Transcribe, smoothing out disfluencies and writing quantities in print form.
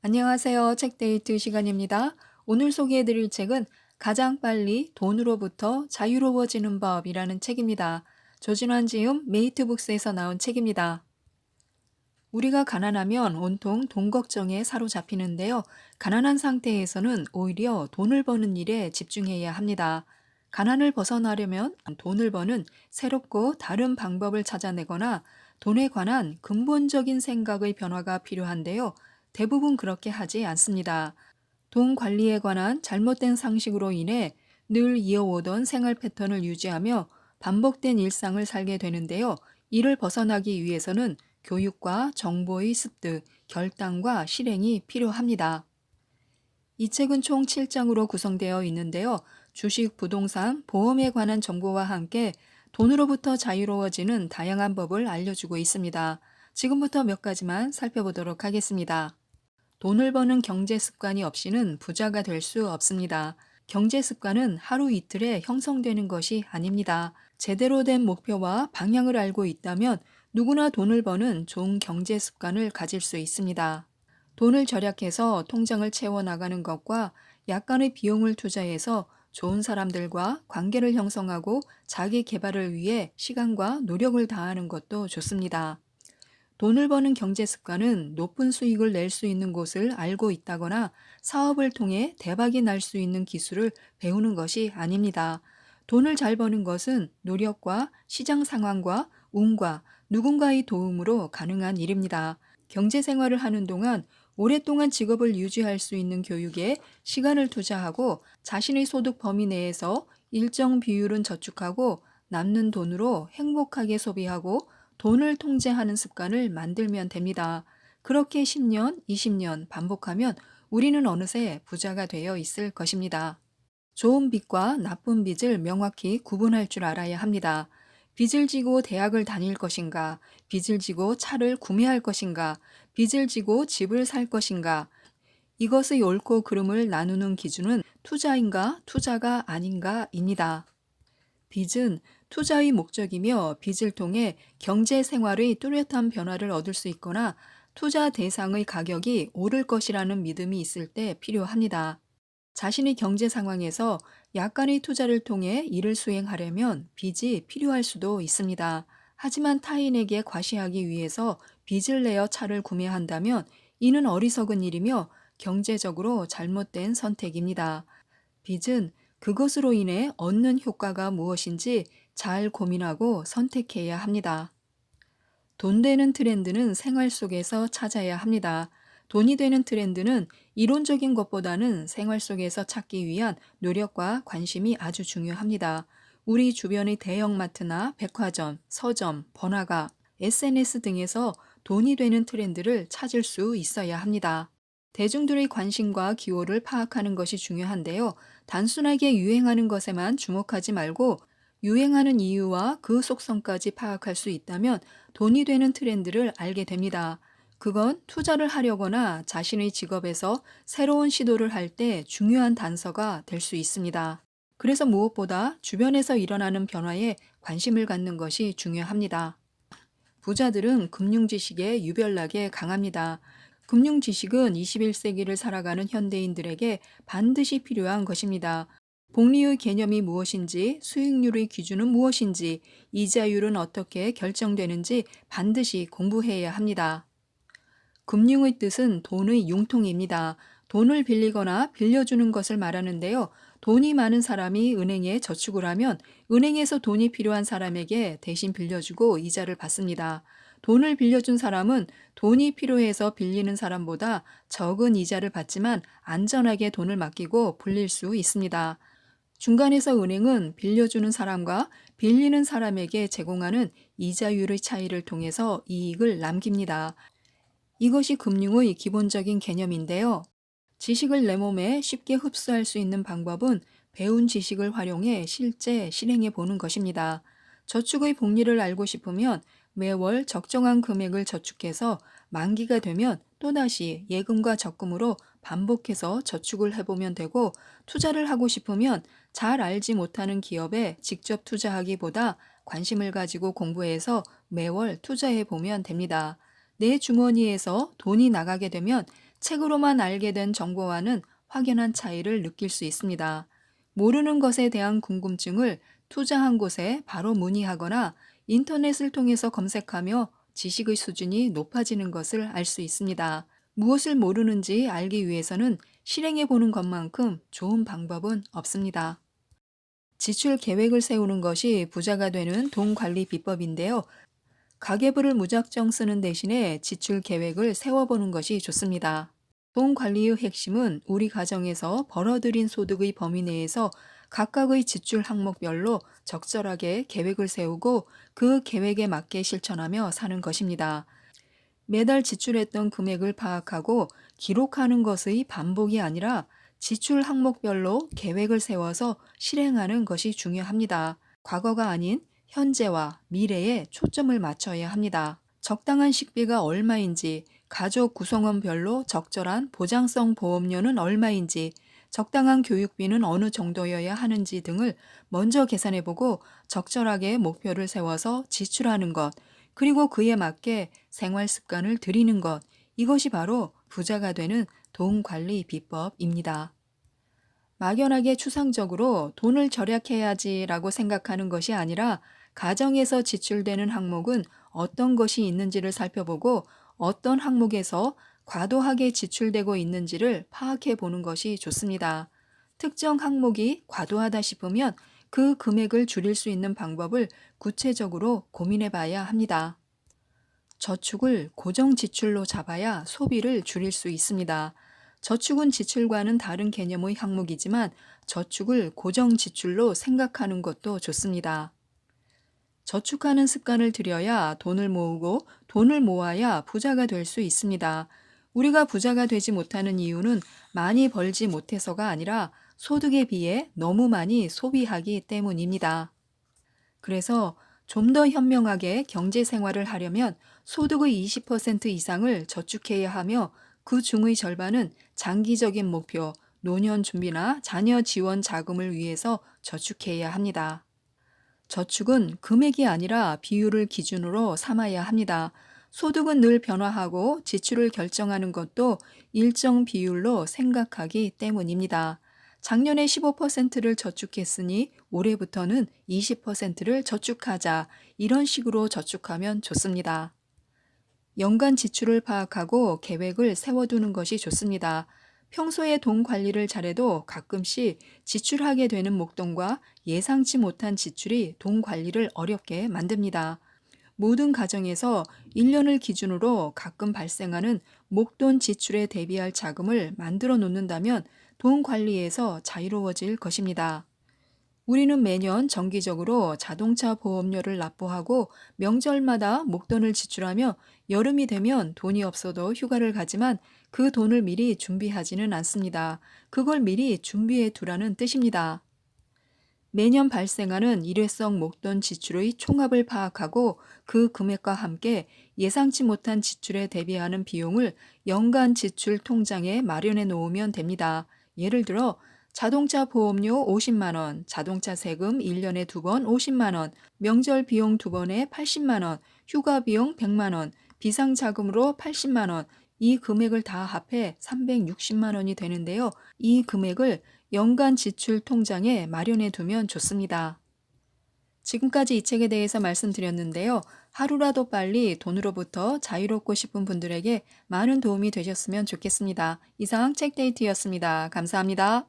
안녕하세요. 책데이트 시간입니다. 오늘 소개해드릴 책은 가장 빨리 돈으로부터 자유로워지는 법이라는 책입니다. 조진환 지음 메이트북스에서 나온 책입니다. 우리가 가난하면 온통 돈 걱정에 사로잡히는데요. 가난한 상태에서는 오히려 돈을 버는 일에 집중해야 합니다. 가난을 벗어나려면 돈을 버는 새롭고 다른 방법을 찾아내거나 돈에 관한 근본적인 생각의 변화가 필요한데요. 대부분 그렇게 하지 않습니다. 돈 관리에 관한 잘못된 상식으로 인해 늘 이어오던 생활 패턴을 유지하며 반복된 일상을 살게 되는데요. 이를 벗어나기 위해서는 교육과 정보의 습득, 결단과 실행이 필요합니다. 이 책은 총 7장으로 구성되어 있는데요. 주식, 부동산, 보험에 관한 정보와 함께 돈으로부터 자유로워지는 다양한 법을 알려주고 있습니다. 지금부터 몇 가지만 살펴보도록 하겠습니다. 돈을 버는 경제 습관이 없이는 부자가 될 수 없습니다. 경제 습관은 하루 이틀에 형성되는 것이 아닙니다. 제대로 된 목표와 방향을 알고 있다면 누구나 돈을 버는 좋은 경제 습관을 가질 수 있습니다. 돈을 절약해서 통장을 채워나가는 것과 약간의 비용을 투자해서 좋은 사람들과 관계를 형성하고 자기 개발을 위해 시간과 노력을 다하는 것도 좋습니다. 돈을 버는 경제 습관은 높은 수익을 낼 수 있는 곳을 알고 있다거나 사업을 통해 대박이 날 수 있는 기술을 배우는 것이 아닙니다. 돈을 잘 버는 것은 노력과 시장 상황과 운과 누군가의 도움으로 가능한 일입니다. 경제 생활을 하는 동안 오랫동안 직업을 유지할 수 있는 교육에 시간을 투자하고 자신의 소득 범위 내에서 일정 비율은 저축하고 남는 돈으로 행복하게 소비하고 돈을 통제하는 습관을 만들면 됩니다. 그렇게 10년, 20년 반복하면 우리는 어느새 부자가 되어 있을 것입니다. 좋은 빚과 나쁜 빚을 명확히 구분할 줄 알아야 합니다. 빚을 지고 대학을 다닐 것인가, 빚을 지고 차를 구매할 것인가, 빚을 지고 집을 살 것인가, 이것의 옳고 그름을 나누는 기준은 투자인가, 투자가 아닌가입니다. 빚은 투자의 목적이며 빚을 통해 경제 생활의 뚜렷한 변화를 얻을 수 있거나 투자 대상의 가격이 오를 것이라는 믿음이 있을 때 필요합니다. 자신의 경제 상황에서 약간의 투자를 통해 일을 수행하려면 빚이 필요할 수도 있습니다. 하지만 타인에게 과시하기 위해서 빚을 내어 차를 구매한다면 이는 어리석은 일이며 경제적으로 잘못된 선택입니다. 빚은 그것으로 인해 얻는 효과가 무엇인지 잘 고민하고 선택해야 합니다. 돈 되는 트렌드는 생활 속에서 찾아야 합니다. 돈이 되는 트렌드는 이론적인 것보다는 생활 속에서 찾기 위한 노력과 관심이 아주 중요합니다. 우리 주변의 대형마트나 백화점, 서점, 번화가, SNS 등에서 돈이 되는 트렌드를 찾을 수 있어야 합니다. 대중들의 관심과 기호를 파악하는 것이 중요한데요. 단순하게 유행하는 것에만 주목하지 말고 유행하는 이유와 그 속성까지 파악할 수 있다면 돈이 되는 트렌드를 알게 됩니다. 그건 투자를 하려거나 자신의 직업에서 새로운 시도를 할 때 중요한 단서가 될 수 있습니다. 그래서 무엇보다 주변에서 일어나는 변화에 관심을 갖는 것이 중요합니다. 부자들은 금융 지식에 유별나게 강합니다. 금융 지식은 21세기를 살아가는 현대인들에게 반드시 필요한 것입니다. 복리의 개념이 무엇인지, 수익률의 기준은 무엇인지, 이자율은 어떻게 결정되는지 반드시 공부해야 합니다. 금융의 뜻은 돈의 융통입니다. 돈을 빌리거나 빌려주는 것을 말하는데요. 돈이 많은 사람이 은행에 저축을 하면 은행에서 돈이 필요한 사람에게 대신 빌려주고 이자를 받습니다. 돈을 빌려준 사람은 돈이 필요해서 빌리는 사람보다 적은 이자를 받지만 안전하게 돈을 맡기고 불릴 수 있습니다. 중간에서 은행은 빌려주는 사람과 빌리는 사람에게 제공하는 이자율의 차이를 통해서 이익을 남깁니다. 이것이 금융의 기본적인 개념인데요. 지식을 내 몸에 쉽게 흡수할 수 있는 방법은 배운 지식을 활용해 실제 실행해 보는 것입니다. 저축의 복리를 알고 싶으면 매월 적정한 금액을 저축해서 만기가 되면 또다시 예금과 적금으로 반복해서 저축을 해보면 되고, 투자를 하고 싶으면 잘 알지 못하는 기업에 직접 투자하기보다 관심을 가지고 공부해서 매월 투자해 보면 됩니다. 내 주머니에서 돈이 나가게 되면 책으로만 알게 된 정보와는 확연한 차이를 느낄 수 있습니다. 모르는 것에 대한 궁금증을 투자한 곳에 바로 문의하거나 인터넷을 통해서 검색하며 지식의 수준이 높아지는 것을 알 수 있습니다. 무엇을 모르는지 알기 위해서는 실행해 보는 것만큼 좋은 방법은 없습니다. 지출 계획을 세우는 것이 부자가 되는 돈 관리 비법인데요. 가계부를 무작정 쓰는 대신에 지출 계획을 세워보는 것이 좋습니다. 돈 관리의 핵심은 우리 가정에서 벌어들인 소득의 범위 내에서 각각의 지출 항목별로 적절하게 계획을 세우고 그 계획에 맞게 실천하며 사는 것입니다. 매달 지출했던 금액을 파악하고 기록하는 것의 반복이 아니라 지출 항목별로 계획을 세워서 실행하는 것이 중요합니다. 과거가 아닌 현재와 미래에 초점을 맞춰야 합니다. 적당한 식비가 얼마인지, 가족 구성원별로 적절한 보장성 보험료는 얼마인지, 적당한 교육비는 어느 정도여야 하는지 등을 먼저 계산해보고 적절하게 목표를 세워서 지출하는 것, 그리고 그에 맞게 생활 습관을 들이는 것, 이것이 바로 부자가 되는 돈 관리 비법입니다. 막연하게 추상적으로 돈을 절약해야지라고 생각하는 것이 아니라 가정에서 지출되는 항목은 어떤 것이 있는지를 살펴보고 어떤 항목에서 과도하게 지출되고 있는지를 파악해 보는 것이 좋습니다. 특정 항목이 과도하다 싶으면 그 금액을 줄일 수 있는 방법을 구체적으로 고민해 봐야 합니다. 저축을 고정 지출로 잡아야 소비를 줄일 수 있습니다. 저축은 지출과는 다른 개념의 항목이지만 저축을 고정 지출로 생각하는 것도 좋습니다. 저축하는 습관을 들여야 돈을 모으고 돈을 모아야 부자가 될 수 있습니다. 우리가 부자가 되지 못하는 이유는 많이 벌지 못해서가 아니라 소득에 비해 너무 많이 소비하기 때문입니다. 그래서 좀 더 현명하게 경제 생활을 하려면 소득의 20% 이상을 저축해야 하며 그 중의 절반은 장기적인 목표, 노년 준비나 자녀 지원 자금을 위해서 저축해야 합니다. 저축은 금액이 아니라 비율을 기준으로 삼아야 합니다. 소득은 늘 변화하고 지출을 결정하는 것도 일정 비율로 생각하기 때문입니다. 작년에 15%를 저축했으니 올해부터는 20%를 저축하자. 이런 식으로 저축하면 좋습니다. 연간 지출을 파악하고 계획을 세워두는 것이 좋습니다. 평소에 돈 관리를 잘해도 가끔씩 지출하게 되는 목돈과 예상치 못한 지출이 돈 관리를 어렵게 만듭니다. 모든 가정에서 1년을 기준으로 가끔 발생하는 목돈 지출에 대비할 자금을 만들어 놓는다면 돈 관리에서 자유로워질 것입니다. 우리는 매년 정기적으로 자동차 보험료를 납부하고 명절마다 목돈을 지출하며 여름이 되면 돈이 없어도 휴가를 가지만 그 돈을 미리 준비하지는 않습니다. 그걸 미리 준비해 두라는 뜻입니다. 매년 발생하는 일회성 목돈 지출의 총합을 파악하고 그 금액과 함께 예상치 못한 지출에 대비하는 비용을 연간 지출 통장에 마련해 놓으면 됩니다. 예를 들어 자동차 보험료 50만 원, 자동차 세금 1년에 2번 50만 원, 명절 비용 2번에 80만 원, 휴가 비용 100만 원, 비상자금으로 80만 원, 이 금액을 다 합해 360만 원이 되는데요. 이 금액을 연간 지출 통장에 마련해 두면 좋습니다. 지금까지 이 책에 대해서 말씀드렸는데요. 하루라도 빨리 돈으로부터 자유롭고 싶은 분들에게 많은 도움이 되셨으면 좋겠습니다. 이상 책데이트였습니다. 감사합니다.